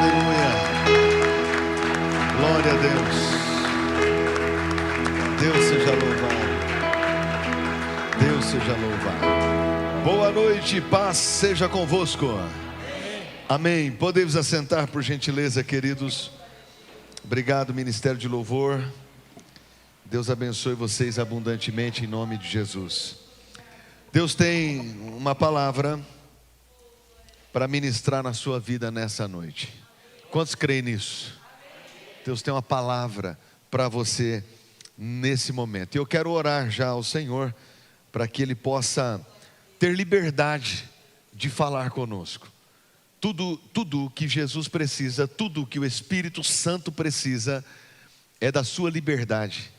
Aleluia. Glória a Deus. Deus seja louvado. Deus seja louvado. Boa noite, paz seja convosco. Amém. Podemos assentar por gentileza, queridos. Obrigado, Ministério de Louvor. Deus abençoe vocês abundantemente em nome de Jesus. Deus tem uma palavra para ministrar na sua vida nessa noite. Quantos creem nisso? Deus tem uma palavra para você nesse momento. E eu quero orar já ao Senhor para que Ele possa ter liberdade de falar conosco. Tudo que Jesus precisa, tudo que o Espírito Santo precisa é da sua liberdade.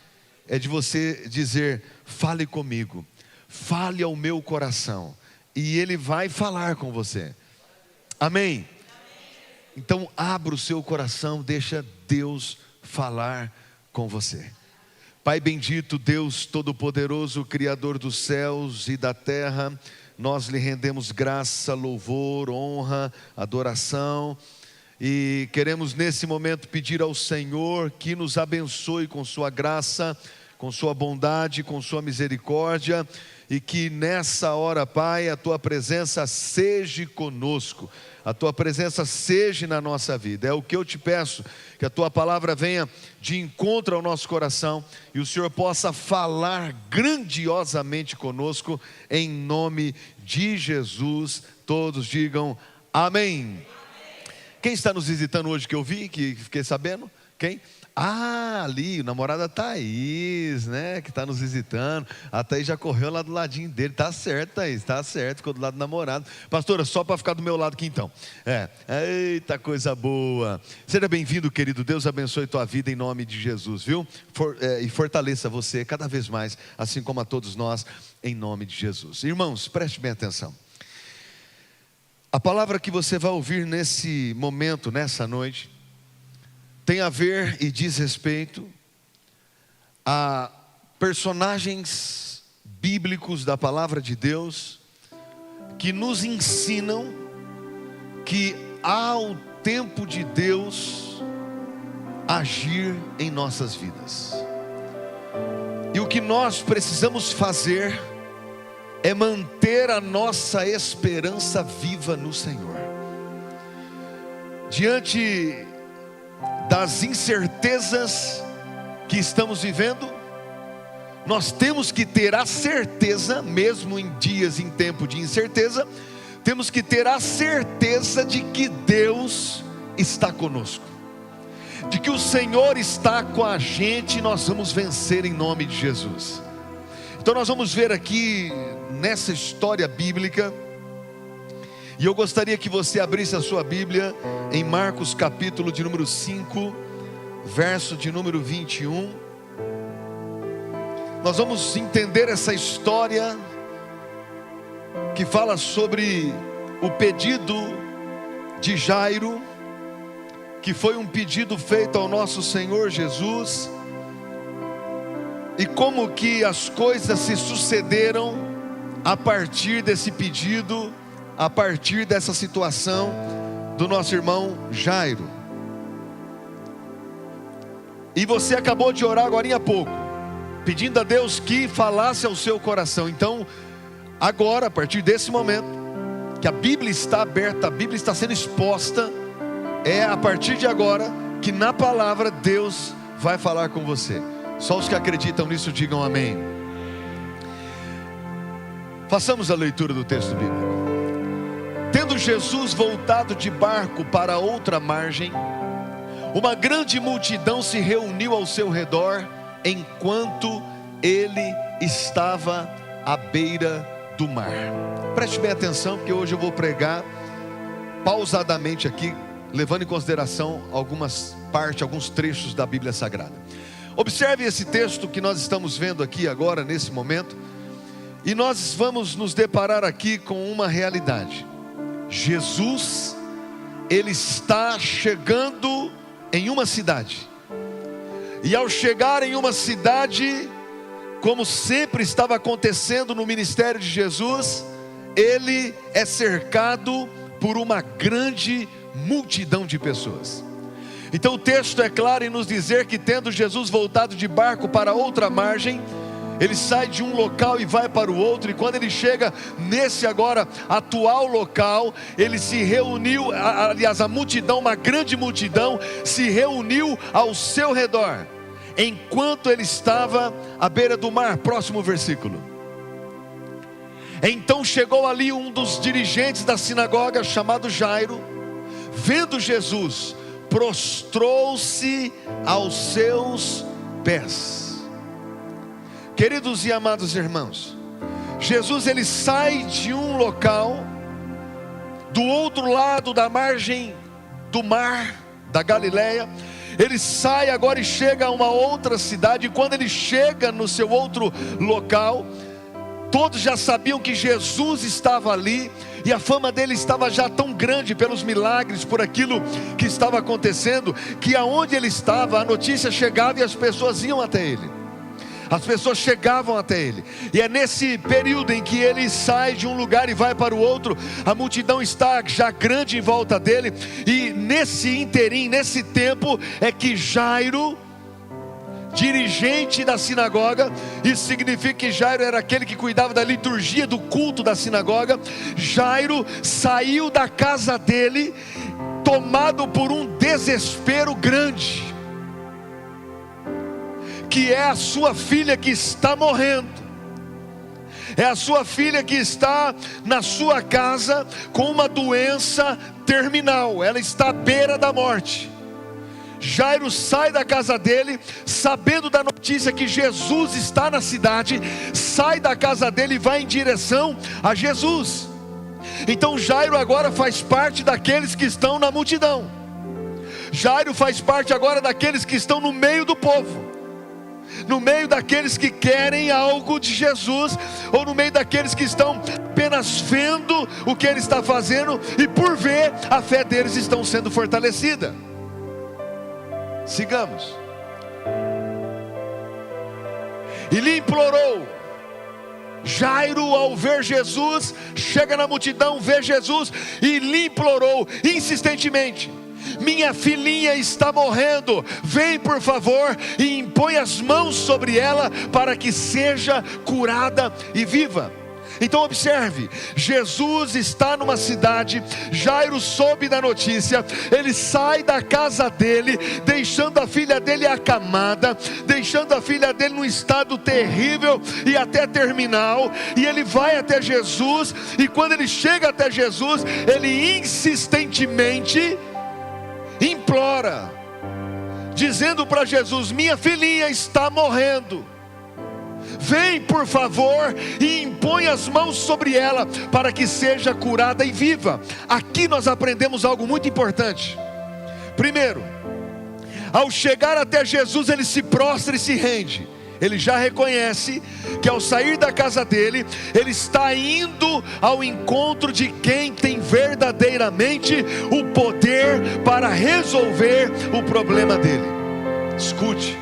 É de você dizer: fale comigo, fale ao meu coração, e Ele vai falar com você. Amém? Então abra o seu coração, deixa Deus falar com você. Pai bendito, Deus Todo-Poderoso, Criador dos céus e da terra, nós lhe rendemos graça, louvor, honra, adoração. E queremos nesse momento pedir ao Senhor que nos abençoe com sua graça, com sua bondade, com sua misericórdia. E que nessa hora, Pai, a tua presença seja conosco. A tua presença seja na nossa vida. É o que eu te peço, que a tua palavra venha de encontro ao nosso coração e o Senhor possa falar grandiosamente conosco, em nome de Jesus. Todos digam amém. Quem está nos visitando hoje que eu vi, que fiquei sabendo? Quem? Ah, ali, o namorado da Thaís, né, que está nos visitando. A Thaís já correu lá do ladinho dele. Tá certo, Thaís, tá certo, ficou do lado do namorado. Pastora, só para ficar do meu lado aqui então. Eita coisa boa. Seja bem-vindo, querido. Deus abençoe tua vida em nome de Jesus, viu? E fortaleça você cada vez mais, assim como a todos nós, em nome de Jesus. Irmãos, preste bem atenção. A palavra que você vai ouvir nesse momento, nessa noite, tem a ver e diz respeito a personagens bíblicos da palavra de Deus que nos ensinam que há o tempo de Deus agir em nossas vidas. E o que nós precisamos fazer é manter a nossa esperança viva no Senhor. Diante das incertezas que estamos vivendo, nós temos que ter a certeza, mesmo em dias, em tempo de incerteza, temos que ter a certeza de que Deus está conosco, de que o Senhor está com a gente, e nós vamos vencer em nome de Jesus. Então nós vamos ver aqui nessa história bíblica, e eu gostaria que você abrisse a sua Bíblia em Marcos capítulo de número 5, verso de número 21. Nós vamos entender essa história que fala sobre o pedido de Jairo, que foi um pedido feito ao nosso Senhor Jesus, e como que as coisas se sucederam a partir desse pedido, a partir dessa situação do nosso irmão Jairo. E você acabou de orar agora há pouco, pedindo a Deus que falasse ao seu coração. Então, agora, a partir desse momento, que a Bíblia está aberta, a Bíblia está sendo exposta, é a partir de agora que na palavra Deus vai falar com você. Só os que acreditam nisso digam amém. Façamos a leitura do texto bíblico. Tendo Jesus voltado de barco para outra margem, uma grande multidão se reuniu ao seu redor, enquanto ele estava à beira do mar. Preste bem atenção, porque hoje eu vou pregar pausadamente aqui, levando em consideração algumas partes, alguns trechos da Bíblia Sagrada. Observe esse texto que nós estamos vendo aqui agora, nesse momento, e nós vamos nos deparar aqui com uma realidade. Jesus, ele está chegando em uma cidade, e ao chegar em uma cidade, como sempre estava acontecendo no ministério de Jesus, ele é cercado por uma grande multidão de pessoas. Então o texto é claro em nos dizer que, tendo Jesus voltado de barco para outra margem, ele sai de um local e vai para o outro. E quando ele chega nesse agora atual local, ele se reuniu, aliás, a multidão, uma grande multidão, se reuniu ao seu redor, enquanto ele estava à beira do mar. Próximo versículo. Então chegou ali um dos dirigentes da sinagoga, chamado Jairo. Vendo Jesus, prostrou-se aos seus pés. Queridos e amados irmãos, Jesus ele sai de um local, do outro lado da margem do mar da Galileia. Ele sai agora e chega a uma outra cidade. E quando ele chega no seu outro local, todos já sabiam que Jesus estava ali, e a fama dele estava já tão grande pelos milagres, por aquilo que estava acontecendo, que aonde ele estava, a notícia chegava e as pessoas iam até ele. As pessoas chegavam até ele. E é nesse período em que ele sai de um lugar e vai para o outro, a multidão está já grande em volta dele. E nesse interim, nesse tempo, é que Jairo, dirigente da sinagoga, isso significa que Jairo era aquele que cuidava da liturgia do culto da sinagoga. Jairo saiu da casa dele, tomado por um desespero grande, que é a sua filha que está morrendo. É a sua filha que está na sua casa com uma doença terminal. Ela está à beira da morte. Jairo sai da casa dele, sabendo da notícia que Jesus está na cidade, sai da casa dele e vai em direção a Jesus. Então Jairo agora faz parte daqueles que estão na multidão. Jairo faz parte agora daqueles que estão no meio do povo, no meio daqueles que querem algo de Jesus, ou no meio daqueles que estão apenas vendo o que ele está fazendo, e por ver, a fé deles estão sendo fortalecida. Sigamos. E lhe implorou. Jairo, ao ver Jesus, chega na multidão, vê Jesus e lhe implorou insistentemente: minha filhinha está morrendo, vem por favor e impõe as mãos sobre ela, para que seja curada e viva. Então observe, Jesus está numa cidade, Jairo soube da notícia, ele sai da casa dele, deixando a filha dele acamada, deixando a filha dele num estado terrível e até terminal, e ele vai até Jesus. E quando ele chega até Jesus, ele insistentemente implora, dizendo para Jesus: minha filhinha está morrendo, vem por favor e impõe as mãos sobre ela, para que seja curada e viva. Aqui nós aprendemos algo muito importante. Primeiro, ao chegar até Jesus, ele se prostra e se rende. Ele já reconhece que ao sair da casa dele, ele está indo ao encontro de quem tem verdadeiramente o poder para resolver o problema dele. Escute,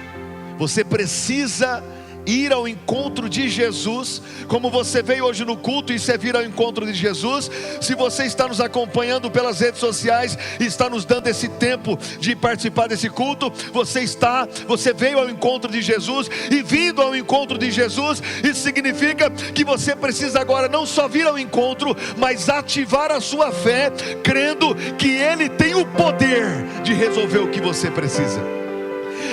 você precisa ir ao encontro de Jesus, como você veio hoje no culto, isso é vir ao encontro de Jesus. Se você está nos acompanhando pelas redes sociais, está nos dando esse tempo de participar desse culto, você veio ao encontro de Jesus, e vindo ao encontro de Jesus, isso significa que você precisa agora não só vir ao encontro, mas ativar a sua fé, crendo que Ele tem o poder de resolver o que você precisa.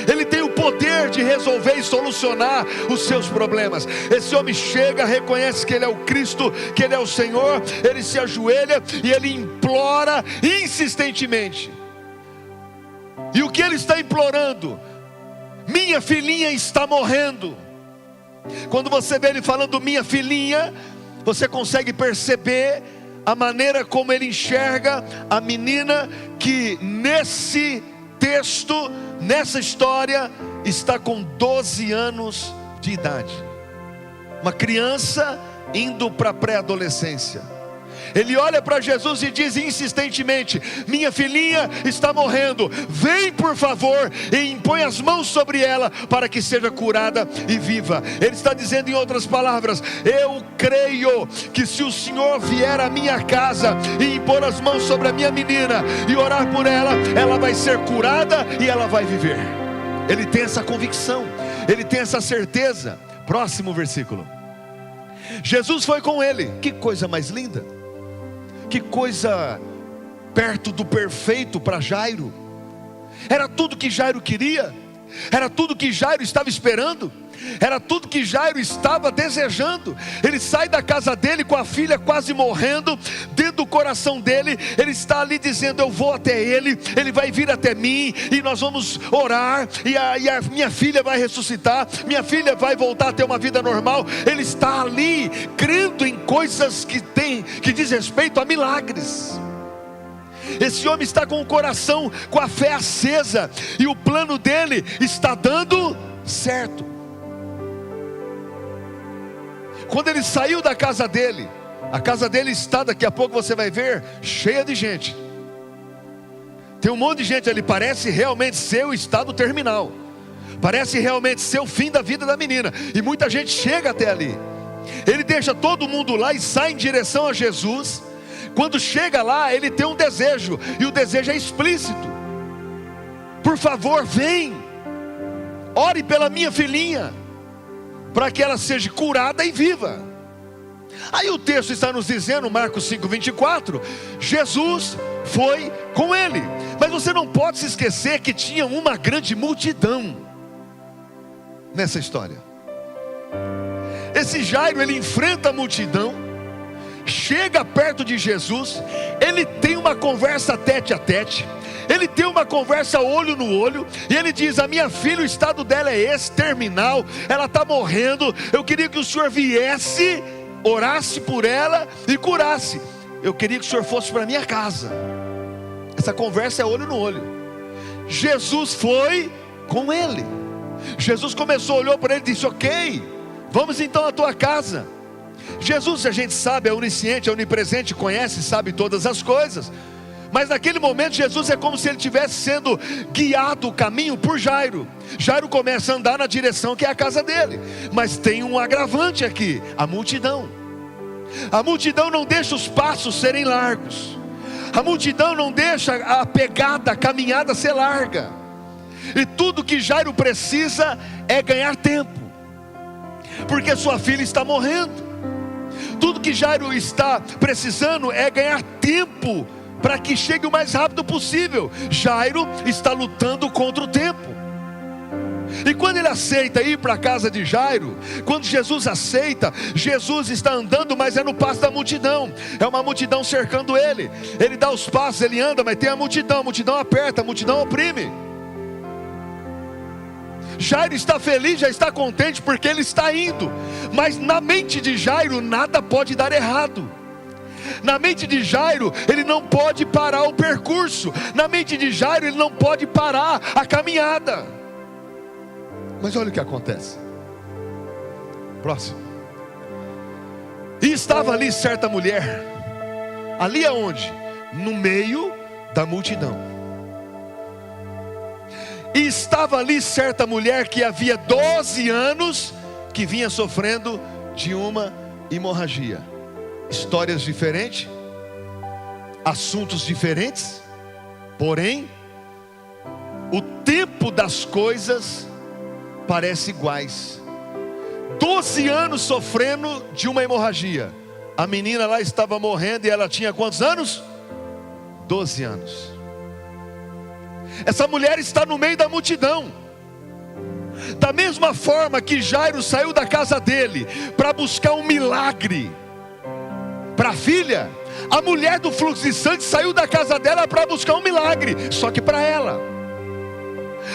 Ele tem o poder de resolver e solucionar os seus problemas. Esse homem chega, reconhece que ele é o Cristo, que ele é o Senhor. Ele se ajoelha e ele implora insistentemente. E o que ele está implorando? Minha filhinha está morrendo. Quando você vê ele falando minha filhinha, você consegue perceber a maneira como ele enxerga a menina que nesse texto, nessa história, está com 12 anos de idade. Uma criança indo para a pré-adolescência. Ele olha para Jesus e diz insistentemente: minha filhinha está morrendo, vem por favor e impõe as mãos sobre ela para que seja curada e viva. Ele está dizendo em outras palavras: eu creio que se o Senhor vier à minha casa e impor as mãos sobre a minha menina e orar por ela, ela vai ser curada e ela vai viver. Ele tem essa convicção, ele tem essa certeza. Próximo versículo. Jesus foi com ele. Que coisa mais linda, que coisa perto do perfeito para Jairo. Era tudo que Jairo queria, era tudo que Jairo estava esperando, era tudo que Jairo estava desejando. Ele sai da casa dele com a filha quase morrendo. Dentro do coração dele, ele está ali dizendo: eu vou até ele, ele vai vir até mim e nós vamos orar, e a minha filha vai ressuscitar, minha filha vai voltar a ter uma vida normal. Ele está ali crendo em coisas que diz respeito a milagres. Esse homem está com o coração, com a fé acesa, e o plano dele está dando certo. Quando ele saiu da casa dele, a casa dele está, daqui a pouco você vai ver, cheia de gente. Tem um monte de gente ali, parece realmente ser o estado terminal, parece realmente ser o fim da vida da menina, e muita gente chega até ali. Ele deixa todo mundo lá e sai em direção a Jesus. Quando chega lá, ele tem um desejo, e o desejo é explícito: por favor, vem, ore pela minha filhinha, para que ela seja curada e viva. Aí o texto está nos dizendo, Marcos 5:24, Jesus foi com ele. Mas você não pode se esquecer que tinha uma grande multidão nessa história. Esse Jairo, ele enfrenta a multidão, chega perto de Jesus, ele tem uma conversa tete a tete, ele tem uma conversa olho no olho, e ele diz: a minha filha, o estado dela é esse, terminal, ela está morrendo, eu queria que o Senhor viesse, orasse por ela e curasse. Eu queria que o Senhor fosse para a minha casa. Essa conversa é olho no olho. Jesus foi com ele. Jesus começou, olhou para ele e disse: ok, vamos então à tua casa. Jesus, a gente sabe, é onisciente, é onipresente, conhece, sabe todas as coisas. Mas naquele momento Jesus é como se ele estivesse sendo guiado o caminho por Jairo. Jairo começa a andar na direção que é a casa dele. Mas tem um agravante aqui: a multidão. A multidão não deixa os passos serem largos. A multidão não deixa a pegada, a caminhada ser larga. E tudo que Jairo precisa é ganhar tempo, porque sua filha está morrendo. Tudo que Jairo está precisando é ganhar tempo para que chegue o mais rápido possível. Jairo está lutando contra o tempo. E quando ele aceita ir para a casa de Jairo, quando Jesus aceita, Jesus está andando, mas é no passo da multidão. É uma multidão cercando ele. Ele dá os passos, ele anda, mas tem a multidão aperta, a multidão oprime. Jairo está feliz, já está contente, porque ele está indo. Mas na mente de Jairo nada pode dar errado. Na mente de Jairo, ele não pode parar o percurso. Na mente de Jairo, ele não pode parar a caminhada. Mas olha o que acontece. Próximo. E estava ali certa mulher. Ali aonde? No meio da multidão. E estava ali certa mulher que havia 12 anos que vinha sofrendo de uma hemorragia. Histórias diferentes, assuntos diferentes, porém o tempo das coisas parece iguais. 12 anos sofrendo de uma hemorragia. A menina lá estava morrendo e ela tinha quantos anos? 12 anos. Essa mulher está no meio da multidão. Da mesma forma que Jairo saiu da casa dele para buscar um milagre para a filha, a mulher do fluxo de sangue saiu da casa dela para buscar um milagre, só que para ela.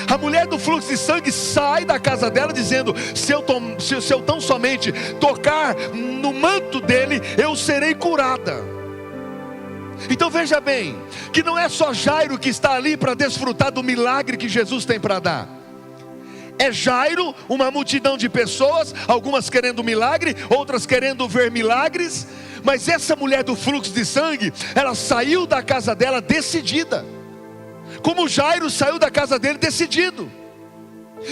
A mulher do fluxo de sangue sai da casa dela dizendo: se eu tão somente tocar no manto dele, eu serei curada. Então veja bem, que não é só Jairo que está ali para desfrutar do milagre que Jesus tem para dar. é Jairo, uma multidão de pessoas, algumas querendo milagre, outras querendo ver milagres. Mas essa mulher do fluxo de sangue, ela saiu da casa dela decidida, como Jairo saiu da casa dele decidido.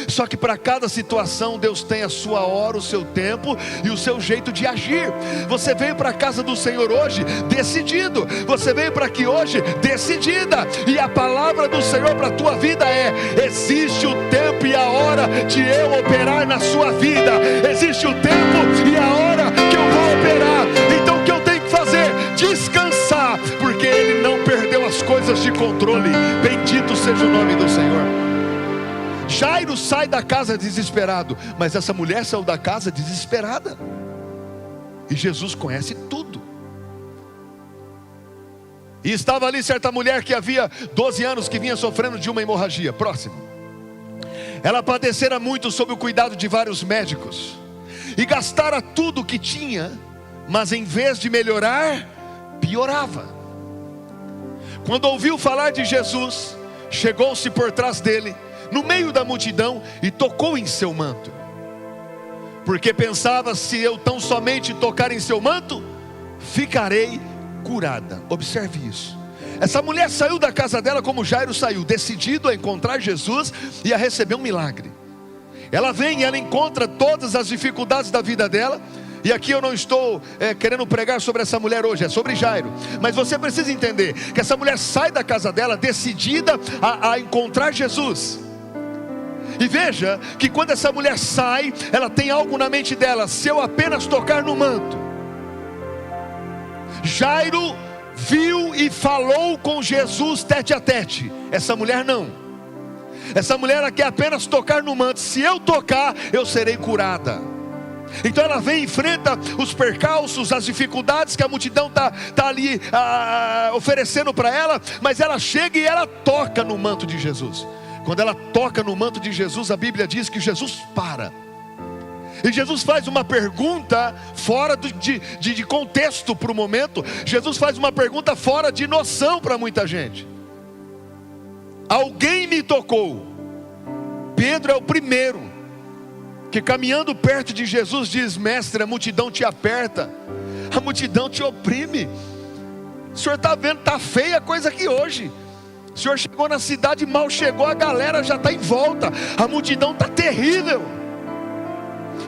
Só que para cada situação Deus tem a sua hora, o seu tempo e o seu jeito de agir. Você veio para a casa do Senhor hoje decidido, você veio para aqui hoje decidida, e a palavra do Senhor para a tua vida é: existe o tempo e a hora de eu operar na sua vida. Existe o tempo e a hora que eu vou operar. Então o que eu tenho que fazer? Descansar, porque Ele não perdeu as coisas de controle. Bendito seja o nome do Senhor. Jairo sai da casa desesperado, mas essa mulher saiu da casa desesperada. E Jesus conhece tudo. E estava ali certa mulher que havia 12 anos que vinha sofrendo de uma hemorragia. Próximo. Ela padecera muito sob o cuidado de vários médicos, e gastara tudo o que tinha, mas em vez de melhorar, piorava. Quando ouviu falar de Jesus, chegou-se por trás dele, no meio da multidão, e tocou em seu manto, porque pensava: se eu tão somente tocar em seu manto, ficarei curada. Observe isso. Essa mulher saiu da casa dela como Jairo saiu, decidido a encontrar Jesus e a receber um milagre. Ela vem e ela encontra todas as dificuldades da vida dela. E aqui eu não estou querendo pregar sobre essa mulher hoje, é sobre Jairo. Mas você precisa entender que essa mulher sai da casa dela decidida a encontrar Jesus. E veja que quando essa mulher sai, ela tem algo na mente dela: se eu apenas tocar no manto. Jairo viu e falou com Jesus tete a tete. Essa mulher não. Essa mulher, ela quer apenas tocar no manto. Se eu tocar, eu serei curada. Então ela vem e enfrenta os percalços, as dificuldades que a multidão está ali oferecendo para ela. Mas ela chega e ela toca no manto de Jesus. Quando ela toca no manto de Jesus, a Bíblia diz que Jesus para. E Jesus faz uma pergunta fora de contexto para o momento. Jesus faz uma pergunta fora de noção para muita gente. Alguém me tocou. Pedro é o primeiro que, caminhando perto de Jesus, diz: mestre, a multidão te aperta, a multidão te oprime. O senhor está vendo, está feia a coisa aqui hoje. O senhor chegou na cidade, mal chegou, a galera já está em volta, a multidão está terrível.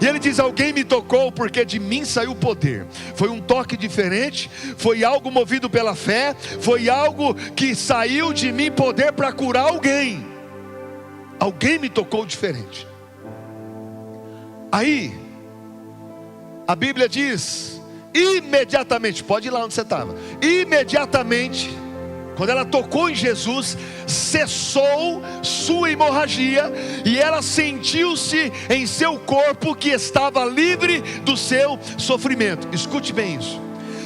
E ele diz: alguém me tocou, porque de mim saiu poder. Foi um toque diferente, foi algo movido pela fé, foi algo que saiu de mim, poder para curar alguém. Alguém me tocou diferente. Aí a Bíblia diz: imediatamente, pode ir lá onde você estava, imediatamente, quando ela tocou em Jesus, cessou sua hemorragia, e ela sentiu-se em seu corpo que estava livre do seu sofrimento. Escute bem isso.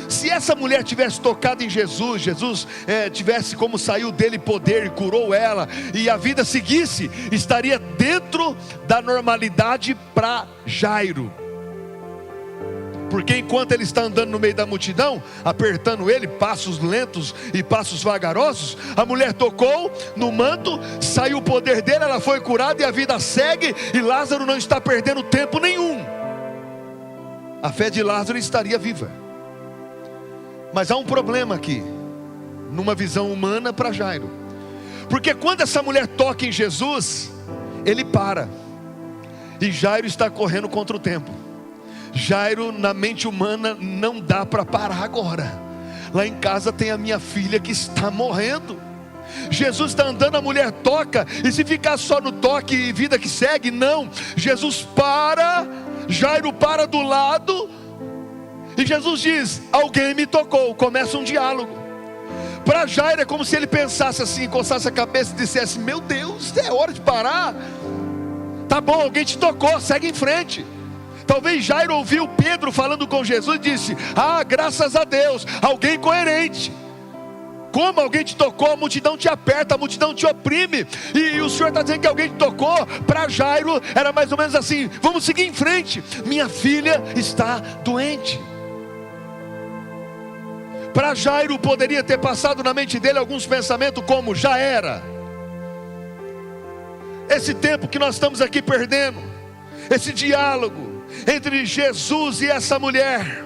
Se essa mulher tivesse tocado em Jesus, Jesus tivesse como saiu dele poder e curou ela, e a vida seguisse, estaria dentro da normalidade para Jairo. Porque enquanto ele está andando no meio da multidão, apertando ele, passos lentos e passos vagarosos, a mulher tocou no manto, saiu o poder dele, ela foi curada e a vida segue, e Lázaro não está perdendo tempo nenhum. A fé de Lázaro estaria viva. Mas há um problema aqui, numa visão humana para Jairo. Porque quando essa mulher toca em Jesus, ele para, e Jairo está correndo contra o tempo. Jairo, na mente humana, não dá para parar agora. Lá em casa tem a minha filha que está morrendo. Jesus está andando, a mulher toca, e se ficar só no toque e vida que segue, não. Jesus para, Jairo para do lado, e Jesus diz: alguém me tocou. Começa um diálogo. Para Jairo é como se ele pensasse assim, coçasse a cabeça e dissesse: meu Deus, é hora de parar. Tá bom, alguém te tocou, segue em frente. Talvez Jairo ouviu Pedro falando com Jesus e disse: ah, graças a Deus, alguém coerente. Como alguém te tocou? A multidão te aperta, a multidão te oprime, e o Senhor está dizendo que alguém te tocou. Para Jairo era mais ou menos assim: vamos seguir em frente, minha filha está doente. Para Jairo poderia ter passado na mente dele alguns pensamentos como: já era, esse tempo que nós estamos aqui perdendo, esse diálogo entre Jesus e essa mulher.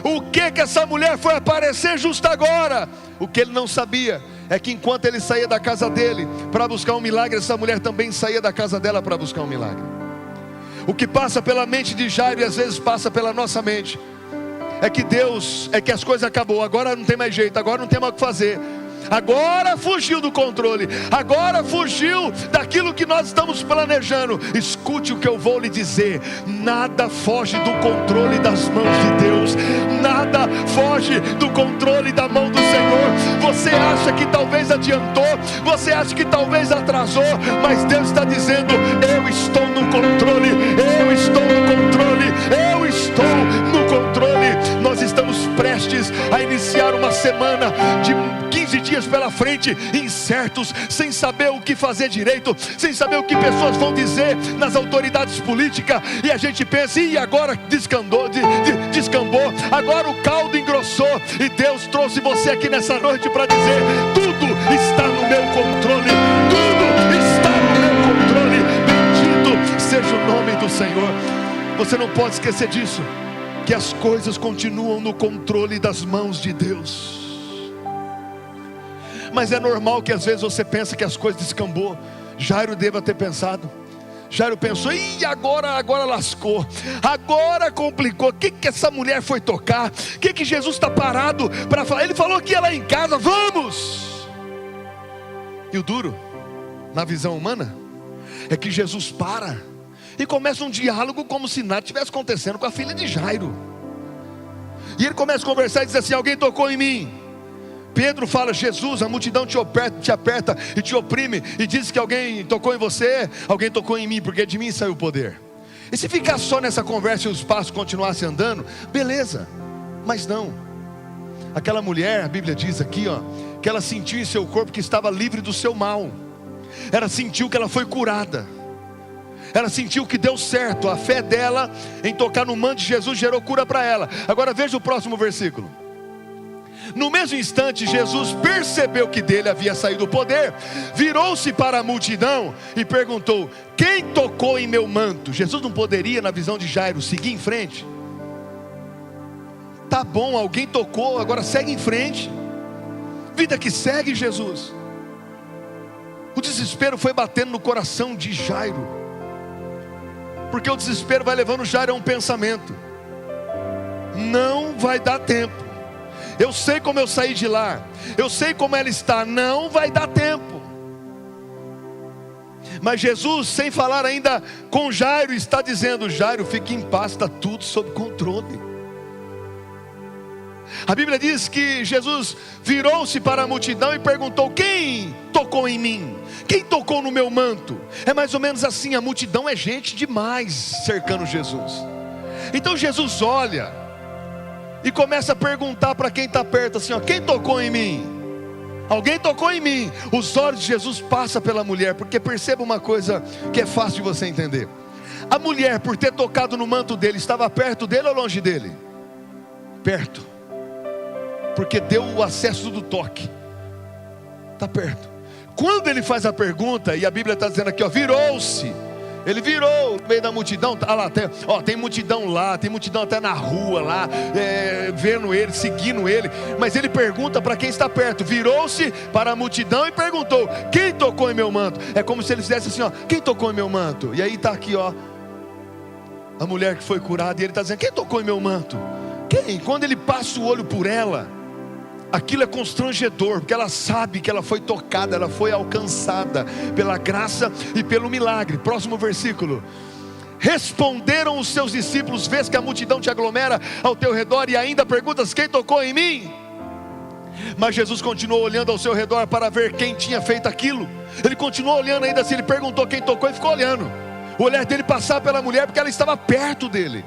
O que essa mulher foi aparecer justo agora? O que ele não sabia é que enquanto ele saía da casa dele para buscar um milagre, essa mulher também saía da casa dela para buscar um milagre. O que passa pela mente de Jairo e às vezes passa pela nossa mente é que as coisas acabou, agora não tem mais jeito, agora não tem mais o que fazer. Agora fugiu do controle, agora fugiu daquilo que nós estamos planejando. Escute o que eu vou lhe dizer: nada foge do controle das mãos de Deus, nada foge do controle da mão do Senhor. Você acha que talvez adiantou, você acha que talvez atrasou, mas Deus está dizendo: eu estou no controle, eu estou no controle, eu estou no controle. Nós estamos prestes a iniciar uma semana de 15 dias pela frente, incertos, sem saber o que fazer direito, sem saber o que pessoas vão dizer nas autoridades políticas, e a gente pensa: e agora descambou, agora o caldo engrossou. E Deus trouxe você aqui nessa noite para dizer: tudo está no meu controle, tudo está no meu controle. Bendito seja o nome do Senhor. Você não pode esquecer disso, que as coisas continuam no controle das mãos de Deus. Mas é normal que às vezes você pensa que as coisas descambou. Jairo deva ter pensado. Jairo pensou: ih, agora lascou, agora complicou. O que essa mulher foi tocar? O que Jesus está parado para falar? Ele falou que ia lá em casa, vamos. E o duro, na visão humana, é que Jesus para e começa um diálogo como se nada tivesse acontecendo com a filha de Jairo. E ele começa a conversar e diz assim: alguém tocou em mim. Pedro fala: Jesus, a multidão te aperta e te oprime, e diz que alguém tocou em você, alguém tocou em mim, porque de mim saiu o poder. E se ficar só nessa conversa e os passos continuassem andando, beleza, mas não. Aquela mulher, a Bíblia diz aqui, que ela sentiu em seu corpo que estava livre do seu mal. Ela sentiu que ela foi curada, ela sentiu que deu certo. A fé dela em tocar no manto de Jesus gerou cura para ela. Agora veja o próximo versículo. No mesmo instante, Jesus percebeu que dele havia saído o poder, virou-se para a multidão e perguntou: quem tocou em meu manto? Jesus não poderia, na visão de Jairo, seguir em frente? Tá bom, alguém tocou, agora segue em frente. Vida que segue, Jesus. O desespero foi batendo no coração de Jairo, porque o desespero vai levando Jairo a um pensamento: não vai dar tempo. Eu sei como eu saí de lá, eu sei como ela está, não vai dar tempo. Mas Jesus, sem falar ainda com Jairo, está dizendo: Jairo, fique em paz, está tudo sob controle. A Bíblia diz que Jesus virou-se para a multidão e perguntou: quem tocou em mim? Quem tocou no meu manto? É mais ou menos assim, a multidão é gente demais cercando Jesus. Então Jesus olha e começa a perguntar para quem está perto assim: quem tocou em mim? Alguém tocou em mim. Os olhos de Jesus passam pela mulher, porque perceba uma coisa que é fácil de você entender. A mulher, por ter tocado no manto dele, estava perto dele ou longe dele? Perto, porque deu o acesso do toque. Está perto. Quando ele faz a pergunta, e a Bíblia está dizendo aqui, virou-se. Ele virou no meio da multidão. Lá, tem multidão lá, tem multidão até na rua lá, vendo ele, seguindo ele. Mas ele pergunta para quem está perto. Virou-se para a multidão e perguntou: quem tocou em meu manto? É como se ele fizesse assim: quem tocou em meu manto? E aí está aqui, a mulher que foi curada, e ele está dizendo: quem tocou em meu manto? Quem? Quando ele passa o olho por ela, aquilo é constrangedor, porque ela sabe que ela foi tocada, ela foi alcançada pela graça e pelo milagre. Próximo versículo. Responderam os seus discípulos: vês que a multidão te aglomera ao teu redor e ainda perguntas: quem tocou em mim? Mas Jesus continuou olhando ao seu redor para ver quem tinha feito aquilo. Ele continuou olhando ainda assim, ele perguntou quem tocou e ficou olhando. O olhar dele passava pela mulher porque ela estava perto dele.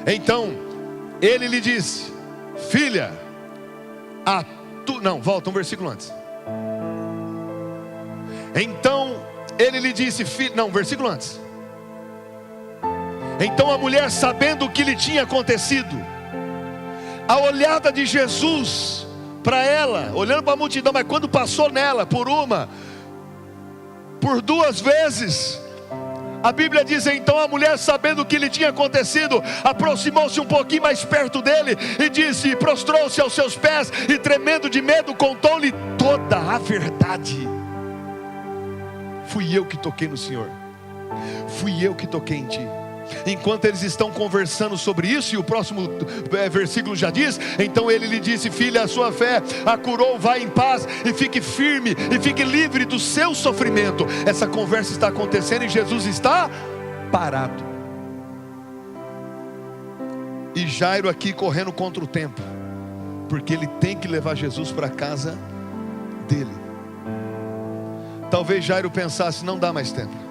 Então ele lhe disse: filha, volta um versículo antes. Então ele lhe disse: versículo antes. Então a mulher, sabendo o que lhe tinha acontecido, a olhada de Jesus para ela, olhando para a multidão, mas quando passou nela, por uma, por 2 vezes. A Bíblia diz: então a mulher, sabendo o que lhe tinha acontecido, aproximou-se um pouquinho mais perto dele e disse, prostrou-se aos seus pés e, tremendo de medo, contou-lhe toda a verdade. Fui eu que toquei no Senhor, fui eu que toquei em ti. Enquanto eles estão conversando sobre isso, e o próximo versículo já diz: então ele lhe disse, filha, a sua fé a curou, vai em paz e fique firme e fique livre do seu sofrimento. Essa conversa está acontecendo e Jesus está parado. E Jairo aqui correndo contra o tempo, porque ele tem que levar Jesus para a casa dele. Talvez Jairo pensasse: não dá mais tempo.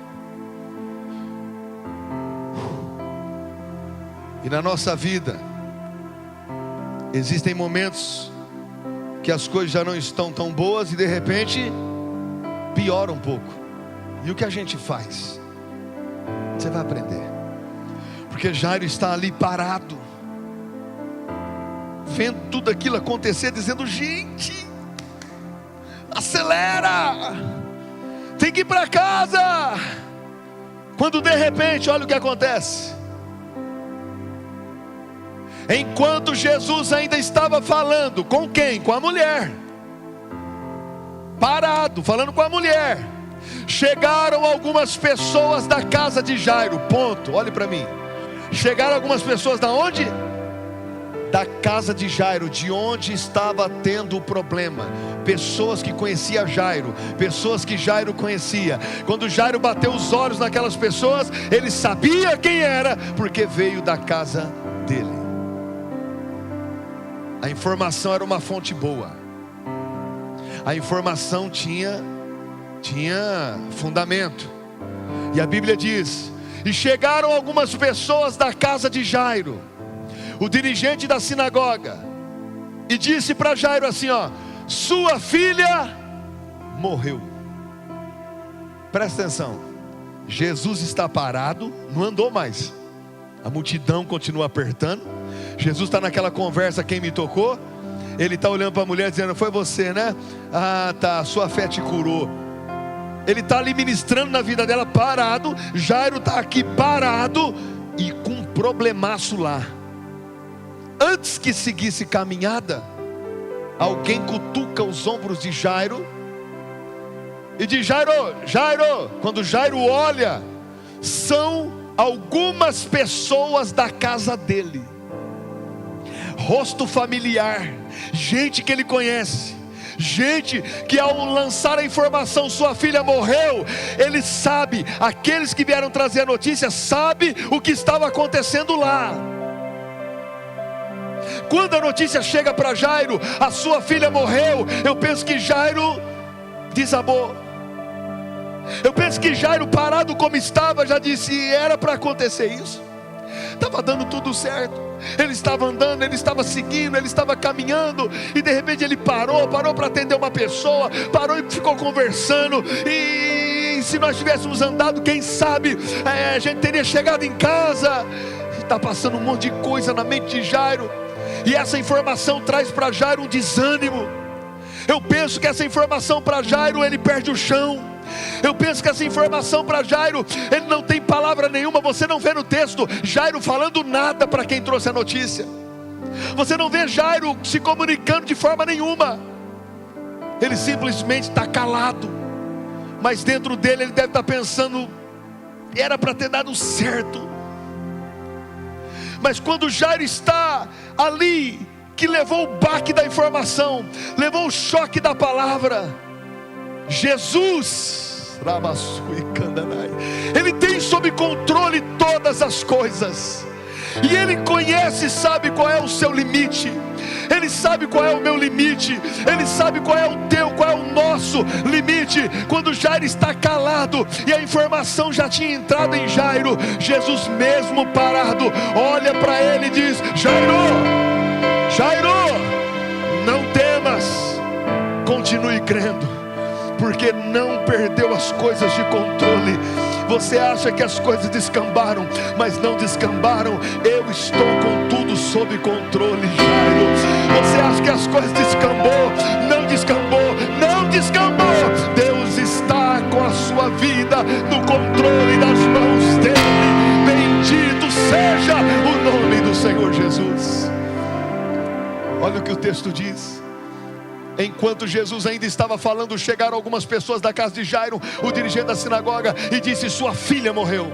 E na nossa vida, existem momentos que as coisas já não estão tão boas e de repente piora um pouco. E o que a gente faz? Você vai aprender. Porque Jairo está ali parado, vendo tudo aquilo acontecer, dizendo: gente, acelera, tem que ir para casa. Quando de repente, olha o que acontece. Enquanto Jesus ainda estava falando, com quem? Com a mulher. Parado, falando com a mulher. Chegaram algumas pessoas da casa de Jairo. Ponto, olhe para mim. Chegaram algumas pessoas da onde? Da casa de Jairo, de onde estava tendo o problema. Pessoas que conheciam Jairo, pessoas que Jairo conhecia. Quando Jairo bateu os olhos naquelas pessoas, ele sabia quem era, porque veio da casa dele. A informação era uma fonte boa. A informação tinha fundamento. E a Bíblia diz: e chegaram algumas pessoas da casa de Jairo, o dirigente da sinagoga, e disse para Jairo assim: ó, sua filha morreu. Presta atenção. Jesus está parado, não andou mais. A multidão continua apertando. Jesus está naquela conversa: quem me tocou? Ele está olhando para a mulher dizendo: foi você, né? Ah, tá, sua fé te curou. Ele está ali ministrando na vida dela, parado. Jairo está aqui parado e com um problemaço lá. Antes que seguisse caminhada, alguém cutuca os ombros de Jairo e diz: Jairo, Jairo. Quando Jairo olha, são algumas pessoas da casa dele, rosto familiar, gente que ele conhece, gente que ao lançar a informação, sua filha morreu, ele sabe, aqueles que vieram trazer a notícia, sabe o que estava acontecendo lá. Quando a notícia chega para Jairo, a sua filha morreu, eu penso que Jairo desabou. Eu penso que Jairo, parado como estava, já disse: era para acontecer isso. Estava dando tudo certo. Ele estava andando, ele estava seguindo, ele estava caminhando. E de repente ele parou para atender uma pessoa. Parou e ficou conversando. E se nós tivéssemos andado, quem sabe a gente teria chegado em casa. Está passando um monte de coisa na mente de Jairo. E essa informação traz para Jairo um desânimo. Eu penso que essa informação para Jairo, ele perde o chão. Eu penso que essa informação para Jairo, ele não tem palavra nenhuma. Você não vê no texto Jairo falando nada para quem trouxe a notícia. Você não vê Jairo se comunicando de forma nenhuma. Ele simplesmente está calado. Mas dentro dele ele deve estar pensando: era para ter dado certo. Mas quando Jairo está ali, que levou o baque da informação, levou o choque da palavra, Jesus, ele tem sob controle todas as coisas. E Ele conhece e sabe qual é o seu limite. Ele sabe qual é o meu limite. Ele sabe qual é o teu, qual é o nosso limite. Quando Jairo está calado e a informação já tinha entrado em Jairo, Jesus mesmo parado, olha para ele e diz: Jairo, Jairo, não temas, continue crendo, porque não perdeu as coisas de controle. Você acha que as coisas descambaram, mas não descambaram. Eu estou com tudo sob controle, Jairo. Você acha que as coisas descambou? Não descambou, não descambou. Deus está com a sua vida. está no controle das mãos dele. Bendito seja o nome do Senhor Jesus. Olha o que o texto diz. Enquanto Jesus ainda estava falando, chegaram algumas pessoas da casa de Jairo, o dirigente da sinagoga, e disse: sua filha morreu.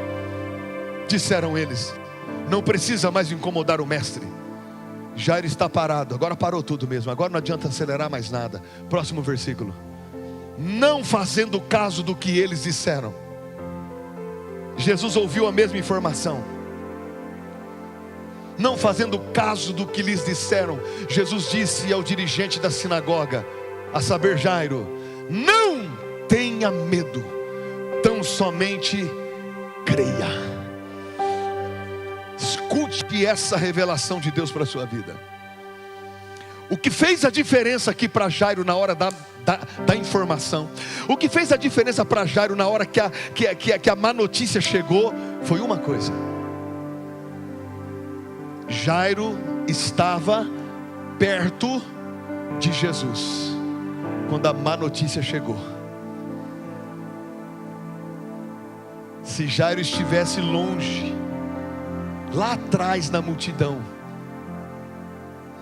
Disseram eles: não precisa mais incomodar o mestre. Jairo está parado. Agora parou tudo mesmo. Agora não adianta acelerar mais nada. Próximo versículo. Não fazendo caso do que eles disseram. Jesus ouviu a mesma informação. Não fazendo caso do que lhes disseram, Jesus disse ao dirigente da sinagoga, a saber Jairo: não tenha medo, tão somente creia. Escute essa revelação de Deus para a sua vida. O que fez a diferença aqui para Jairo na hora da informação, o que fez a diferença para Jairo na hora que a má notícia chegou, foi uma coisa: Jairo estava perto de Jesus quando a má notícia chegou. Se Jairo estivesse longe, lá atrás na multidão,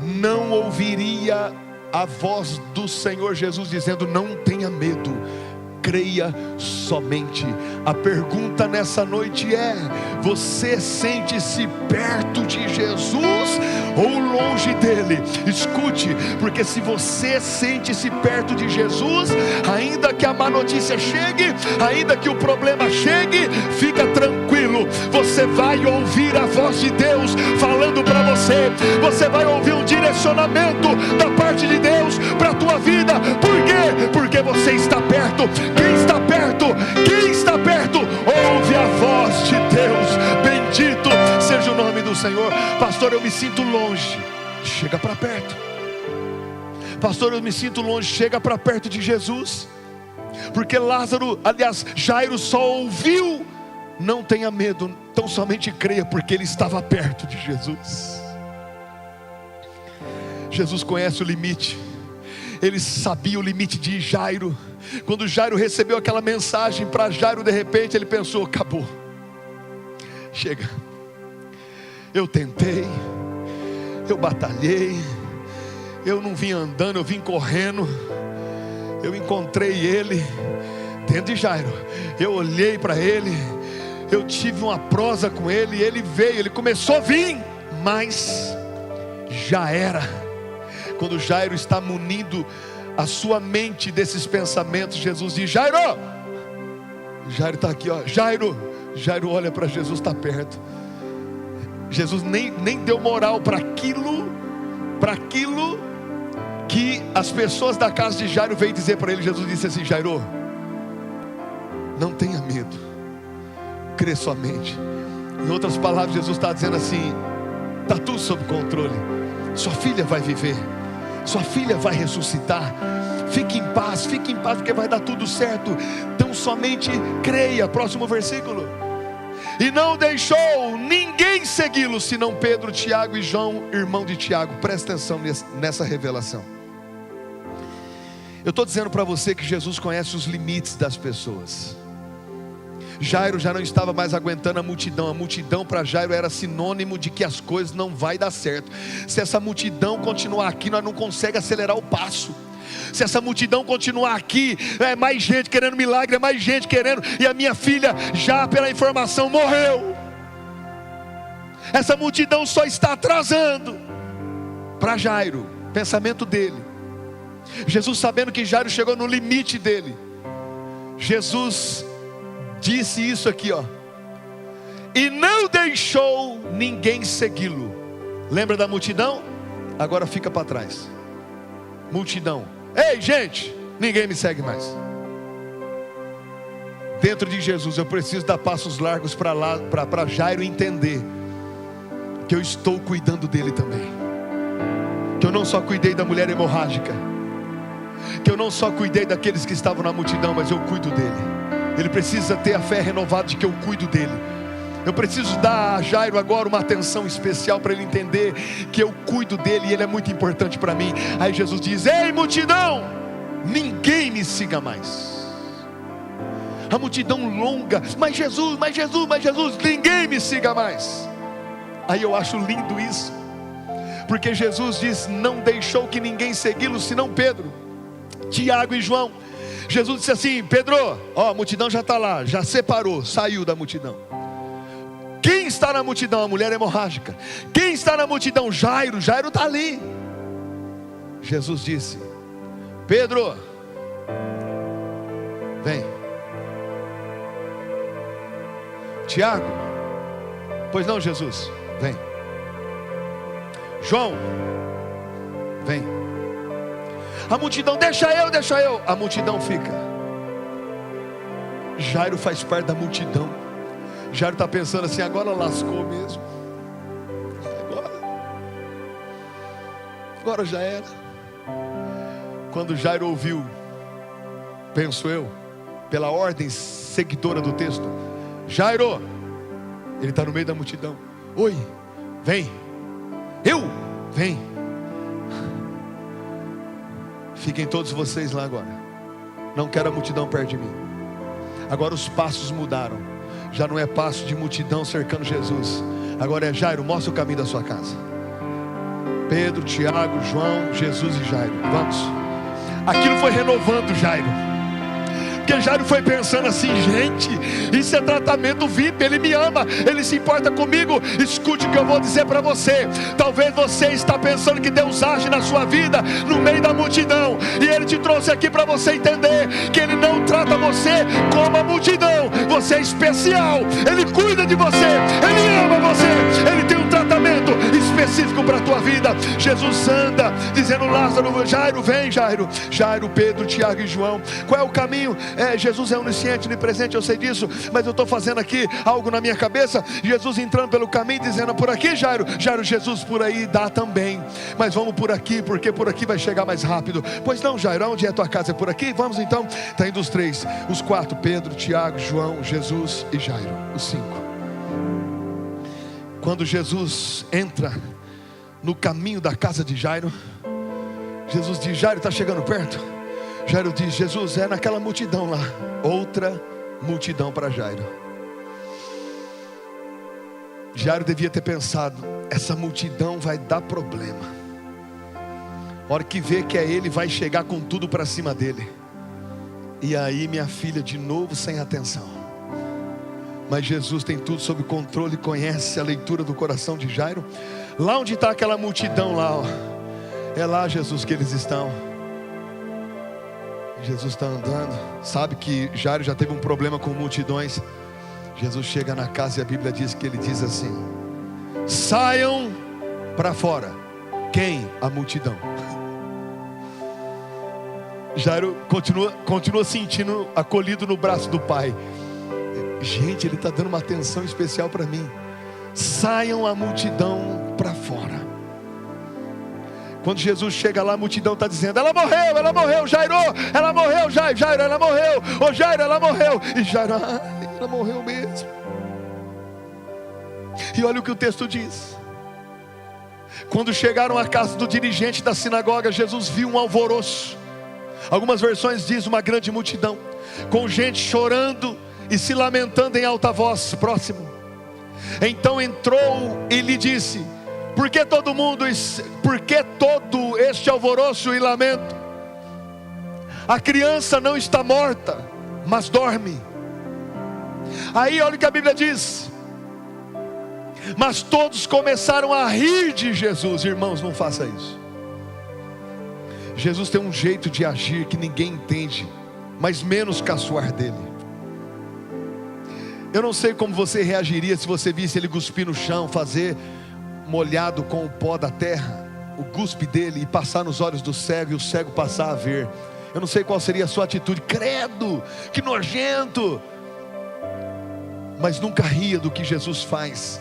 não ouviria a voz do Senhor Jesus dizendo: não tenha medo, creia somente. A pergunta nessa noite é: você sente-se perto de Jesus ou longe dele? Escute, porque se você sente-se perto de Jesus, ainda que a má notícia chegue, ainda que o problema chegue, fica tranquilo, você vai ouvir a voz de Deus falando para você. Você vai ouvir um direcionamento da parte de Deus para a tua vida. Por quê? Porque você está perto. Quem está perto? Quem está perto? Ouve a voz de Deus. Bendito seja o nome do Senhor. Pastor, eu me sinto longe. Chega para perto. Pastor, eu me sinto longe. Chega para perto de Jesus. Porque Jairo só ouviu: não tenha medo, tão somente creia, porque ele estava perto de Jesus. Jesus conhece o limite. Ele sabia o limite de Jairo. Quando Jairo recebeu aquela mensagem para Jairo, de repente ele pensou: acabou, chega. Eu tentei, eu batalhei, eu não vim andando, eu vim correndo. Eu encontrei ele dentro de Jairo. Eu olhei para ele, eu tive uma prosa com ele, ele veio, ele começou a vir, mas já era. Quando Jairo está munindo a sua mente desses pensamentos, Jesus diz: Jairo! Jairo está aqui, ó. Jairo olha para Jesus, está perto. Jesus nem deu moral para aquilo que as pessoas da casa de Jairo veio dizer para ele. Jesus disse assim: Jairo, não tenha medo, crê somente. Em outras palavras, Jesus está dizendo assim: está tudo sob controle, sua filha vai viver, sua filha vai ressuscitar. Fique em paz, porque vai dar tudo certo. Então somente creia. Próximo versículo. E não deixou ninguém segui-lo, senão Pedro, Tiago e João, irmão de Tiago. Presta atenção nessa revelação. Eu estou dizendo para você que Jesus conhece os limites das pessoas. Jairo já não estava mais aguentando a multidão. A multidão para Jairo era sinônimo de que as coisas não vai dar certo. Se essa multidão continuar aqui, nós não conseguimos acelerar o passo. Se essa multidão continuar aqui, é mais gente querendo milagre, é mais gente querendo, e a minha filha já pela informação morreu. Essa multidão só está atrasando. Para Jairo, pensamento dele. Jesus, sabendo que Jairo chegou no limite dele, Jesus disse isso aqui, ó: e não deixou ninguém segui-lo. Lembra da multidão? Agora fica para trás. Multidão: ei gente, ninguém me segue mais. Dentro de Jesus eu preciso dar passos largos para Jairo entender que eu estou cuidando dele também. Que eu não só cuidei da mulher hemorrágica, que eu não só cuidei daqueles que estavam na multidão, mas eu cuido dele. Ele precisa ter a fé renovada de que eu cuido dele. Eu preciso dar a Jairo agora uma atenção especial para ele entender que eu cuido dele e ele é muito importante para mim. Aí Jesus diz: ei multidão, ninguém me siga mais. a multidão longa, mas Jesus, mas Jesus, mas Jesus, ninguém me siga mais. Aí eu acho lindo isso, porque Jesus diz, não deixou que ninguém segui-lo, senão Pedro, Tiago e João. Jesus disse assim: Pedro, ó, a multidão já está lá, já separou, saiu da multidão. Quem está na multidão? A mulher hemorrágica. Quem está na multidão? Jairo está ali. Jesus disse: Pedro, vem. Tiago, pois não, Jesus, vem. João, vem. A multidão, deixa eu. A multidão fica. Jairo faz parte da multidão. Jairo está pensando assim: agora lascou mesmo. Agora já era. Quando Jairo ouviu, penso eu, pela ordem seguidora do texto, Jairo, ele está no meio da multidão. Oi, vem. Eu, vem. Fiquem todos vocês lá agora. Não quero a multidão perto de mim. Agora os passos mudaram. Já não é passo de multidão cercando Jesus. Agora é: Jairo, mostra o caminho da sua casa. Pedro, Tiago, João, Jesus e Jairo, vamos. Aquilo foi renovando Jairo, porque Jairo foi pensando assim: gente, isso é tratamento VIP, ele me ama, ele se importa comigo. Escute o que eu vou dizer para você. Talvez você está pensando que Deus age na sua vida no meio da multidão, e Ele te trouxe aqui para você entender que Ele não trata você como a multidão. Você é especial, Ele cuida de você, Ele ama você, Ele tem um tratamento específico para a tua vida. Jesus anda dizendo: Lázaro, Jairo, vem. Jairo, Pedro, Tiago e João. Qual é o caminho? Jesus é onisciente, onipresente, eu sei disso, mas eu estou fazendo aqui algo na minha cabeça. Jesus entrando pelo caminho, dizendo: por aqui, Jairo. Jesus, por aí dá também, mas vamos por aqui, porque por aqui vai chegar mais rápido. Pois não, Jairo, onde é a tua casa? É por aqui? Vamos então. Está indo os três, os quatro: Pedro, Tiago, João, Jesus e Jairo, os cinco. Quando Jesus entra no caminho da casa de Jairo, Jesus diz: Jairo, está chegando perto? Jairo diz: Jesus, é naquela multidão lá. Outra multidão para Jairo. Jairo devia ter pensado: essa multidão vai dar problema. A hora que vê que é ele, vai chegar com tudo para cima dele. E aí, minha filha, de novo sem atenção. Mas Jesus tem tudo sob controle, conhece a leitura do coração de Jairo. Lá onde está aquela multidão lá, ó, é lá, Jesus, que eles estão. Jesus está andando, sabe que Jairo já teve um problema com multidões. Jesus chega na casa e a Bíblia diz que ele diz assim: saiam para fora. Quem? A multidão. Jairo continua sentindo acolhido no braço do Pai. Gente, ele está dando uma atenção especial para mim. Saiam a multidão para fora. Quando Jesus chega lá, a multidão está dizendo: ela morreu, Jairo, ela morreu, Jairo, ela morreu, ô Jairo, ela morreu. E Jairo: ela morreu mesmo. E olha o que o texto diz. Quando chegaram à casa do dirigente da sinagoga, Jesus viu um alvoroço. Algumas versões dizem uma grande multidão, com gente chorando e se lamentando em alta voz, próximo. Então entrou e lhe disse: por que todo este alvoroço e lamento? A criança não está morta, mas dorme. Aí olha o que a Bíblia diz: mas todos começaram a rir de Jesus. Irmãos, não faça isso. Jesus tem um jeito de agir que ninguém entende, mas menos caçoar dele. Eu não sei como você reagiria se você visse ele cuspir no chão, fazer molhado com o pó da terra, o cuspe dele, e passar nos olhos do cego, e o cego passar a ver. Eu não sei qual seria a sua atitude. Credo, que nojento. Mas nunca ria do que Jesus faz,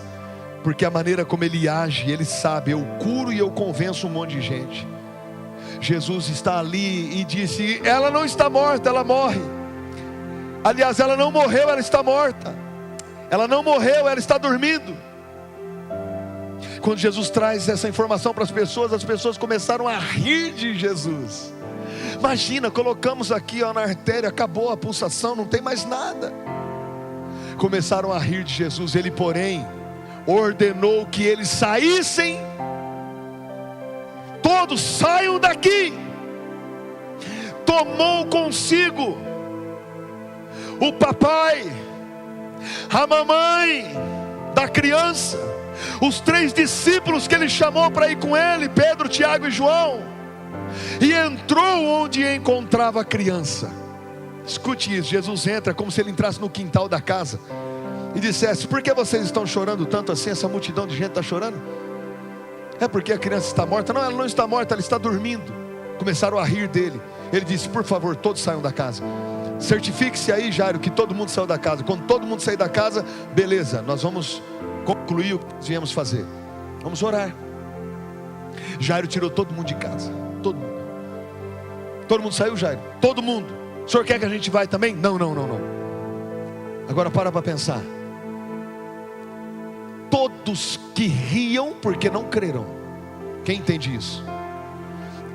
porque a maneira como ele age, ele sabe: eu curo e eu convenço um monte de gente. Jesus está ali e disse: ela não está morta, ela morre. Aliás, ela não morreu, ela está morta. Ela não morreu, ela está dormindo. Quando Jesus traz essa informação para as pessoas começaram a rir de Jesus. Imagina, colocamos aqui na artéria, acabou a pulsação, não tem mais nada. Começaram a rir de Jesus. Ele, porém, ordenou que eles saíssem. Todos saiam daqui. Tomou consigo o papai, a mamãe da criança, os 3 discípulos que ele chamou para ir com ele, Pedro, Tiago e João, e entrou onde encontrava a criança. Escute isso, Jesus entra como se ele entrasse no quintal da casa e dissesse: por que vocês estão chorando tanto assim? Essa multidão de gente está chorando? É porque a criança está morta? Não, ela não está morta, ela está dormindo. Começaram a rir dele. Ele disse: por favor, todos saiam da casa. Certifique-se aí, Jairo, que todo mundo saiu da casa. Quando todo mundo sair da casa, beleza, nós vamos concluir o que nós viemos fazer. Vamos orar. Jairo tirou todo mundo de casa. Todo mundo. Todo mundo saiu, Jairo? Todo mundo. O senhor quer que a gente vá também? Não. Agora para pensar. Todos que riam porque não creram. Quem entende isso?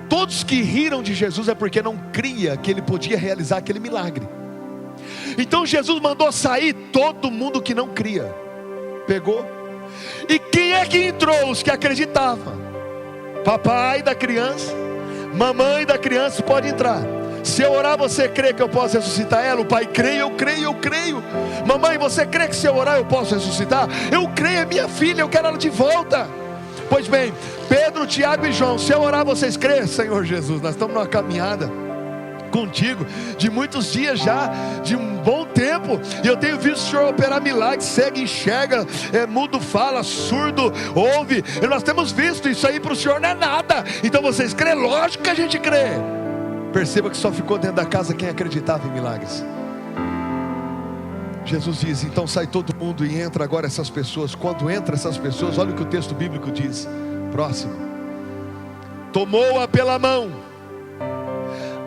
Todos que riram de Jesus é porque não cria que ele podia realizar aquele milagre. Então Jesus mandou sair todo mundo que não cria. Pegou. E quem é que entrou? Os que acreditavam. Papai da criança, mamãe da criança pode entrar. Se eu orar, você crê que eu posso ressuscitar ela? O pai crê, eu creio. Mamãe, você crê que se eu orar eu posso ressuscitar? Eu creio, é minha filha, eu quero ela de volta. Pois bem, Pedro, Tiago e João, se eu orar vocês creem? Senhor Jesus, nós estamos numa caminhada contigo de muitos dias já, de um bom tempo, e eu tenho visto o Senhor operar milagres, cego enxerga, mudo fala, surdo ouve, e nós temos visto isso aí. Para o Senhor não é nada. Então vocês creem? Lógico que a gente crê. Perceba que só ficou dentro da casa quem acreditava em milagres. Jesus diz: então sai todo mundo e entra agora essas pessoas. Quando entra essas pessoas, olha o que o texto bíblico diz. Próximo. Tomou-a pela mão.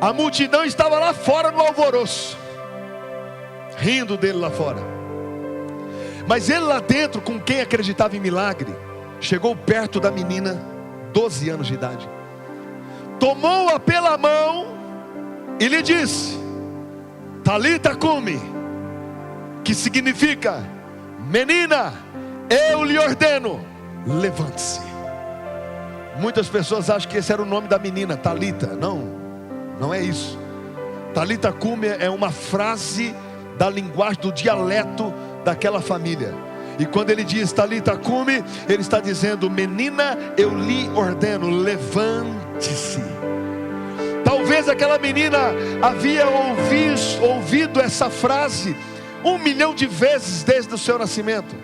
A multidão estava lá fora no alvoroço, rindo dele lá fora. Mas ele lá dentro, com quem acreditava em milagre, chegou perto da menina, 12 anos de idade. Tomou-a pela mão e lhe disse: Talita cumi, que significa: menina, eu lhe ordeno, levante-se. Muitas pessoas acham que esse era o nome da menina, Talita. Não é isso. Talita cumi é uma frase da linguagem, do dialeto daquela família. E quando ele diz Talita cumi, ele está dizendo: menina, eu lhe ordeno, levante-se. Talvez aquela menina havia ouvido essa frase 1 milhão de vezes desde o seu nascimento.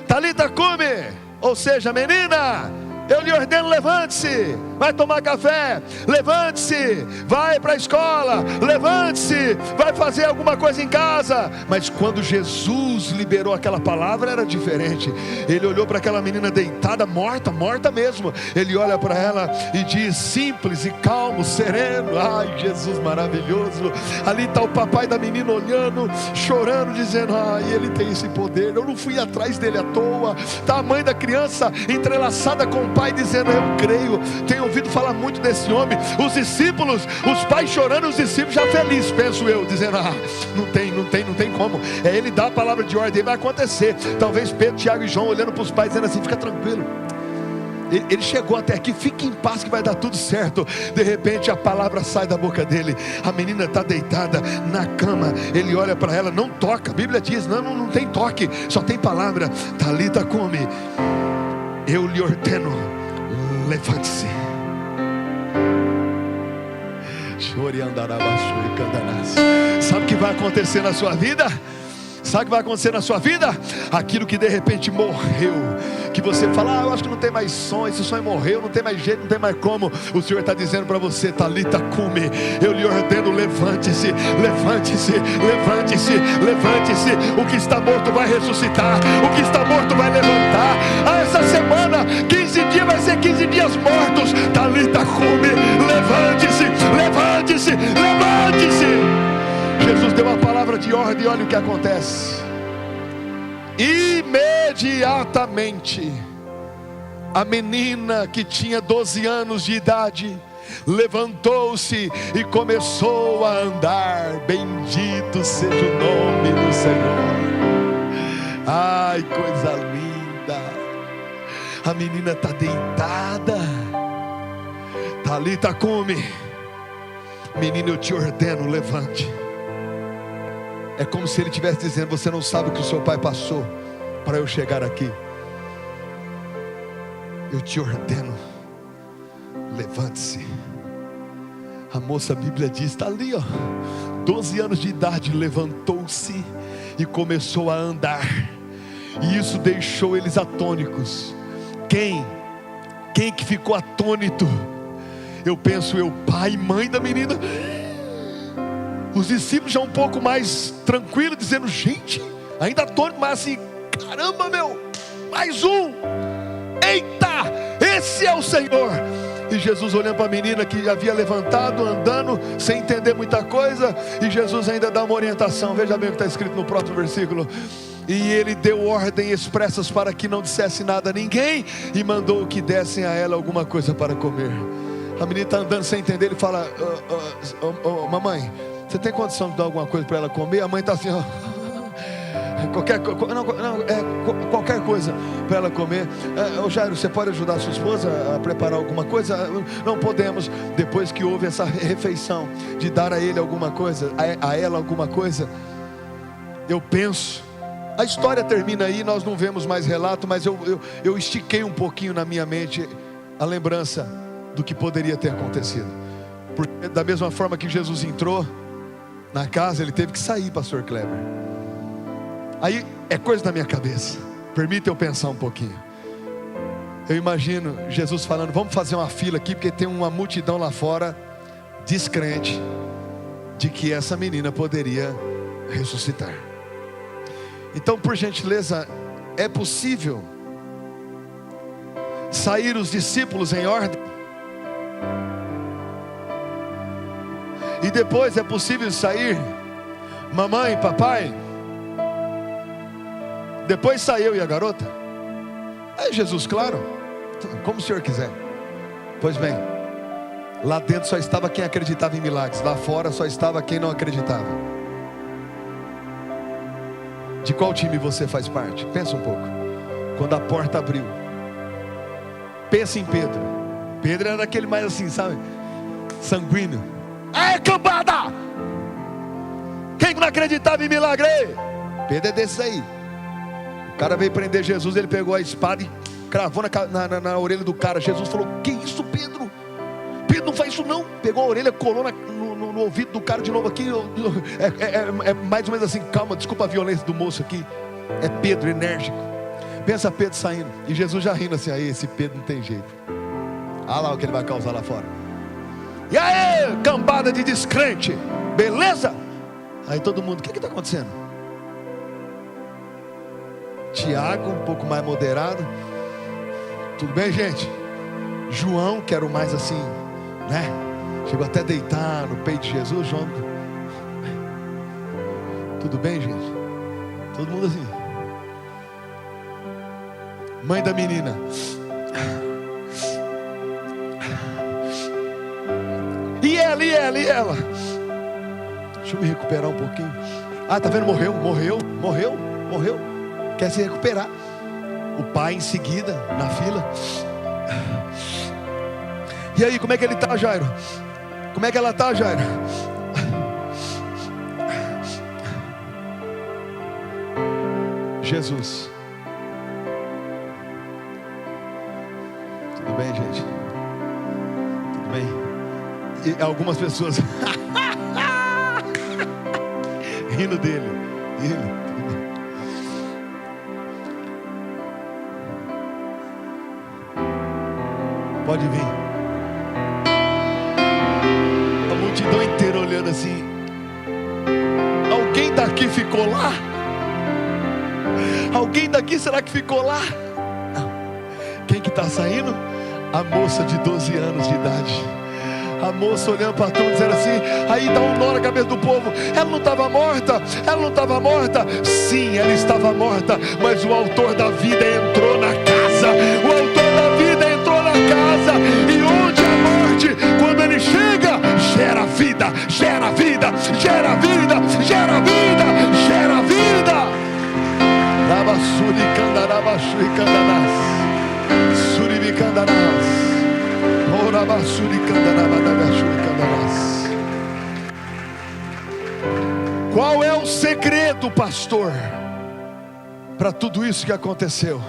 Talita cumi, ou seja, menina, eu lhe ordeno, levante-se, vai tomar café, levante-se, vai para a escola, levante-se, vai fazer alguma coisa em casa. Mas quando Jesus liberou aquela palavra, era diferente. Ele olhou para aquela menina deitada, morta mesmo. Ele olha para ela e diz, simples e calmo, sereno. Ai, Jesus maravilhoso. Ali está o papai da menina olhando, chorando, dizendo: ai, ele tem esse poder, eu não fui atrás dele à toa. Está a mãe da criança entrelaçada com o pai, dizendo: eu creio. Tenho ouvido falar muito desse homem. Os discípulos, os pais chorando, os discípulos já felizes, penso eu, dizendo: ah, não tem como. Ele dá a palavra de ordem, vai acontecer. Talvez Pedro, Tiago e João olhando para os pais, dizendo assim: fica tranquilo, ele chegou até aqui, fique em paz que vai dar tudo certo. De repente a palavra sai da boca dele. A menina está deitada na cama. Ele olha para ela, não toca. A Bíblia diz, não tem toque, só tem palavra. Talita cumi, eu lhe ordeno, levante-se. Sabe o que vai acontecer na sua vida? Sabe o que vai acontecer na sua vida? Aquilo que de repente morreu, que você fala: ah, eu acho que não tem mais som, esse sonho morreu, não tem mais jeito, não tem mais como. O Senhor está dizendo para você: Talita cumi, eu lhe ordeno, levante-se, levante-se, levante-se, levante-se. O que está morto vai ressuscitar, o que está morto vai levantar. Ah, essa semana, 15 dias vai ser 15 dias mortos. Talita cumi, levante-se, levante-se, levante-se. Jesus deu uma palavra de ordem e olha o que acontece. Imediatamente, a menina que tinha 12 anos de idade levantou-se e começou a andar. Bendito seja o nome do Senhor. Ai, coisa linda. A menina está deitada. Talita cumi. Menina, eu te ordeno, levante. É como se ele estivesse dizendo: você não sabe o que o seu pai passou para eu chegar aqui. Eu te ordeno, levante-se. A moça, a Bíblia diz, está ali, ó, 12 anos de idade, levantou-se e começou a andar. E isso deixou eles atônicos. Quem que ficou atônito? Eu penso, o pai e mãe da menina. Os discípulos já um pouco mais tranquilos, dizendo: gente, ainda atônito, mas assim, caramba, meu, mais um. Eita, esse é o Senhor. E Jesus olhando para a menina que havia levantado, andando, sem entender muita coisa. E Jesus ainda dá uma orientação. Veja bem o que está escrito no próximo versículo. E ele deu ordem expressas para que não dissesse nada a ninguém, e mandou que dessem a ela alguma coisa para comer. A menina está andando sem entender. Ele fala: mamãe, você tem condição de dar alguma coisa para ela comer? A mãe está assim, ó, qualquer coisa para ela comer. Jairo, você pode ajudar a sua esposa a preparar alguma coisa? Não podemos. Depois que houve essa refeição de dar a ele alguma coisa, a ela alguma coisa, eu penso, a história termina aí, nós não vemos mais relato, mas eu estiquei um pouquinho na minha mente a lembrança do que poderia ter acontecido. Porque da mesma forma que Jesus entrou na casa, ele teve que sair, pastor Kleber. Aí é coisa da minha cabeça, permita eu pensar um pouquinho. Eu imagino Jesus falando: vamos fazer uma fila aqui, porque tem uma multidão lá fora descrente de que essa menina poderia ressuscitar. Então, por gentileza, é possível sair os discípulos em ordem, e depois é possível sair mamãe, papai. Depois saiu e a garota. Aí Jesus, claro, como o senhor quiser. Pois bem, lá dentro só estava quem acreditava em milagres, lá fora só estava quem não acreditava. De qual time você faz parte? Pensa um pouco. Quando a porta abriu, pensa em Pedro. Pedro era aquele mais assim, sabe, sanguíneo. É cambada! Quem não acreditava em milagre? Pedro é desse aí. O cara veio prender Jesus, ele pegou a espada e cravou na orelha do cara. Jesus falou: que isso, Pedro? Pedro, não faz isso não. Pegou a orelha, colou no ouvido do cara de novo aqui. É mais ou menos assim: calma, desculpa a violência do moço aqui. É Pedro, enérgico. Pensa Pedro saindo, e Jesus já rindo assim: aí, esse Pedro não tem jeito. Olha lá o que ele vai causar lá fora. E aí, cambada de descrente, beleza? Aí todo mundo: o que está acontecendo? Tiago, um pouco mais moderado: tudo bem, gente? João, que era o mais assim, né? Chegou até a deitar no peito de Jesus. João: tudo bem, gente? Todo mundo assim. Mãe da menina: e ela? Deixa eu me recuperar um pouquinho. Ah, tá vendo? Morreu. Quer se recuperar. O pai em seguida, na fila. E aí, como é que ele está, Jairo? Como é que ela está, Jairo? Jesus: tudo bem, gente? Tudo bem? E algumas pessoas rindo dele. Pode vir. A multidão inteira olhando assim. Alguém daqui ficou lá? Alguém daqui será que ficou lá? Não. Quem que está saindo? A moça de 12 anos de idade. A moça olhando para tudo, dizendo assim. Aí dá um nó na cabeça do povo: ela não estava morta? Ela não estava morta? Sim, ela estava morta, mas o autor da vida entrou na casa. O autor da vida entrou na casa. E onde a morte, quando gera vida, gera vida, gera vida, gera vida, gera vida. Rabassuri candarabashui candaras, suribi candaras, orabassuri candarabadagashui candaras. Qual é o segredo, pastor, para tudo isso que aconteceu?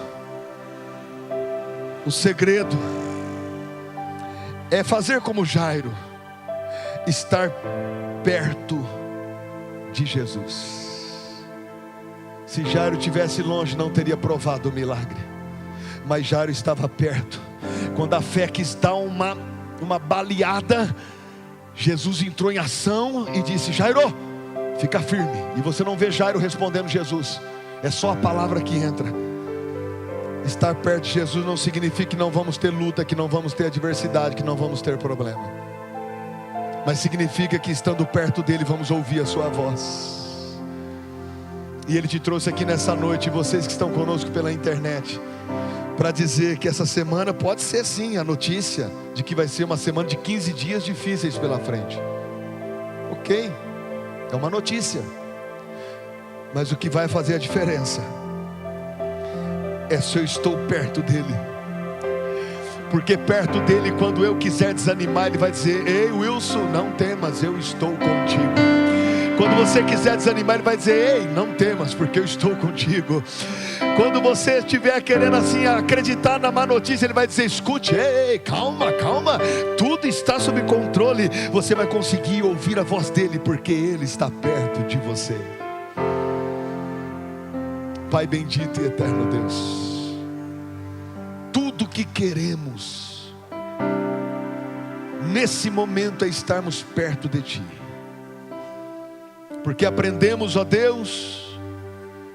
O segredo é fazer como Jairo, estar perto de Jesus. Se Jairo estivesse longe, não teria provado o milagre, mas Jairo estava perto. Quando a fé quis dar uma baleada, Jesus entrou em ação e disse: Jairo, fica firme. E você não vê Jairo respondendo Jesus, é só a palavra que entra. Estar perto de Jesus não significa que não vamos ter luta, que não vamos ter adversidade, que não vamos ter problema, mas significa que estando perto dele vamos ouvir a sua voz. E ele te trouxe aqui nessa noite, vocês que estão conosco pela internet, para dizer que essa semana pode ser sim a notícia de que vai ser uma semana de 15 dias difíceis pela frente. Ok, é uma notícia, mas o que vai fazer a diferença é se eu estou perto dele. Porque perto dele, quando eu quiser desanimar, ele vai dizer: ei Wilson, não temas, eu estou contigo. Quando você quiser desanimar, ele vai dizer: ei, não temas, porque eu estou contigo. Quando você estiver querendo assim acreditar na má notícia, ele vai dizer: escute, ei, calma, calma, tudo está sob controle. Você vai conseguir ouvir a voz dele, porque ele está perto de você. Pai bendito e eterno Deus, tudo que queremos nesse momento é estarmos perto de Ti, porque aprendemos, ó Deus,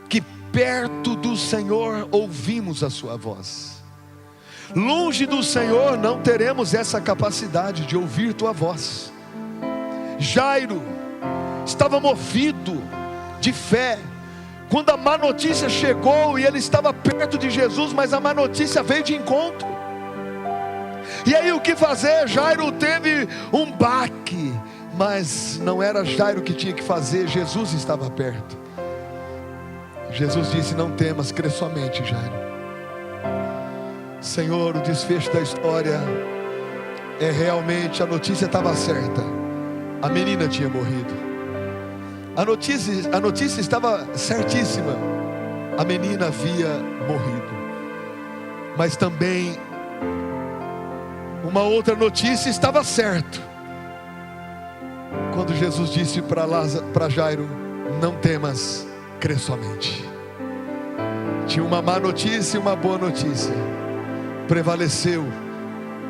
que perto do Senhor ouvimos a Sua voz. Longe do Senhor não teremos essa capacidade de ouvir Tua voz. Jairo estava movido de fé quando a má notícia chegou e ele estava perto de Jesus, mas a má notícia veio de encontro. E aí o que fazer? Jairo teve um baque, mas não era Jairo que tinha que fazer, Jesus estava perto. Jesus disse: não temas, crê somente, Jairo. Senhor, o desfecho da história é realmente, a notícia estava certa, a menina tinha morrido. A notícia estava certíssima, a menina havia morrido. Mas também uma outra notícia estava certa, quando Jesus disse para Jairo: não temas, crê somente. Tinha uma má notícia e uma boa notícia. Prevaleceu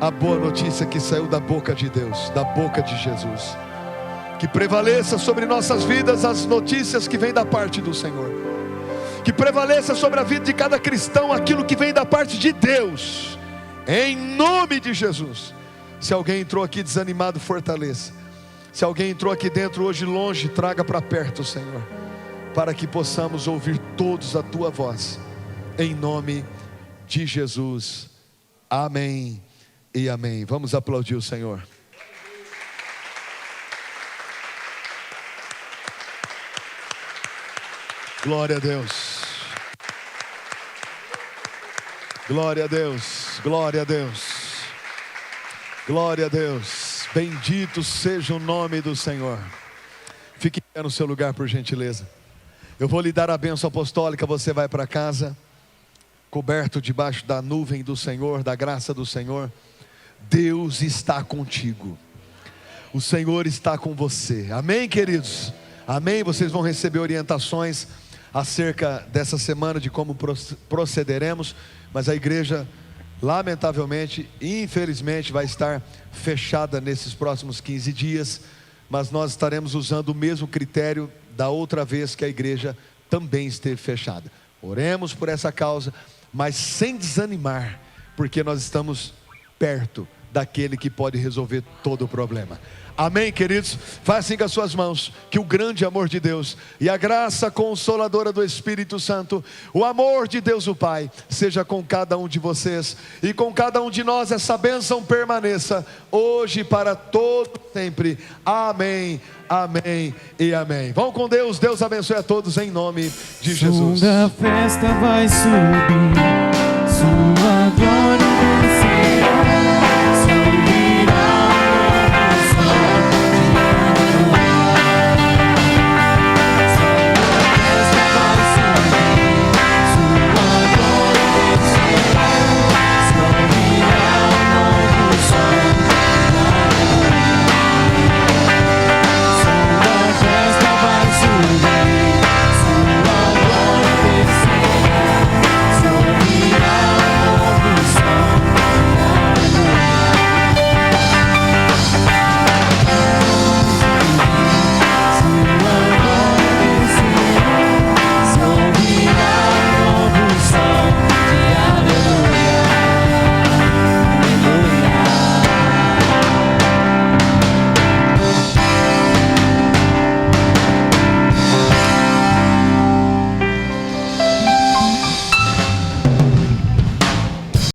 a boa notícia que saiu da boca de Deus, da boca de Jesus. Que prevaleça sobre nossas vidas as notícias que vêm da parte do Senhor. Que prevaleça sobre a vida de cada cristão aquilo que vem da parte de Deus, em nome de Jesus. Se alguém entrou aqui desanimado, fortaleça. Se alguém entrou aqui dentro hoje longe, traga para perto, Senhor, para que possamos ouvir todos a Tua voz, em nome de Jesus. Amém e amém. Vamos aplaudir o Senhor. Glória a Deus, glória a Deus, glória a Deus, glória a Deus. Bendito seja o nome do Senhor. Fique no seu lugar, por gentileza. Eu vou lhe dar a bênção apostólica. Você vai para casa coberto debaixo da nuvem do Senhor, da graça do Senhor. Deus está contigo, o Senhor está com você. Amém, queridos? Amém. Vocês vão receber orientações acerca dessa semana, de como procederemos, mas a igreja, lamentavelmente, infelizmente, vai estar fechada nesses próximos 15 dias, mas nós estaremos usando o mesmo critério da outra vez que a igreja também esteve fechada. Oremos por essa causa, mas sem desanimar, porque nós estamos perto daquele que pode resolver todo o problema. Amém, queridos? Faça assim com as suas mãos, que o grande amor de Deus e a graça consoladora do Espírito Santo, o amor de Deus o Pai, seja com cada um de vocês e com cada um de nós. Essa bênção permaneça hoje e para todo sempre. Amém, amém e amém. Vão com Deus. Deus abençoe a todos em nome de Jesus. A festa vai subir.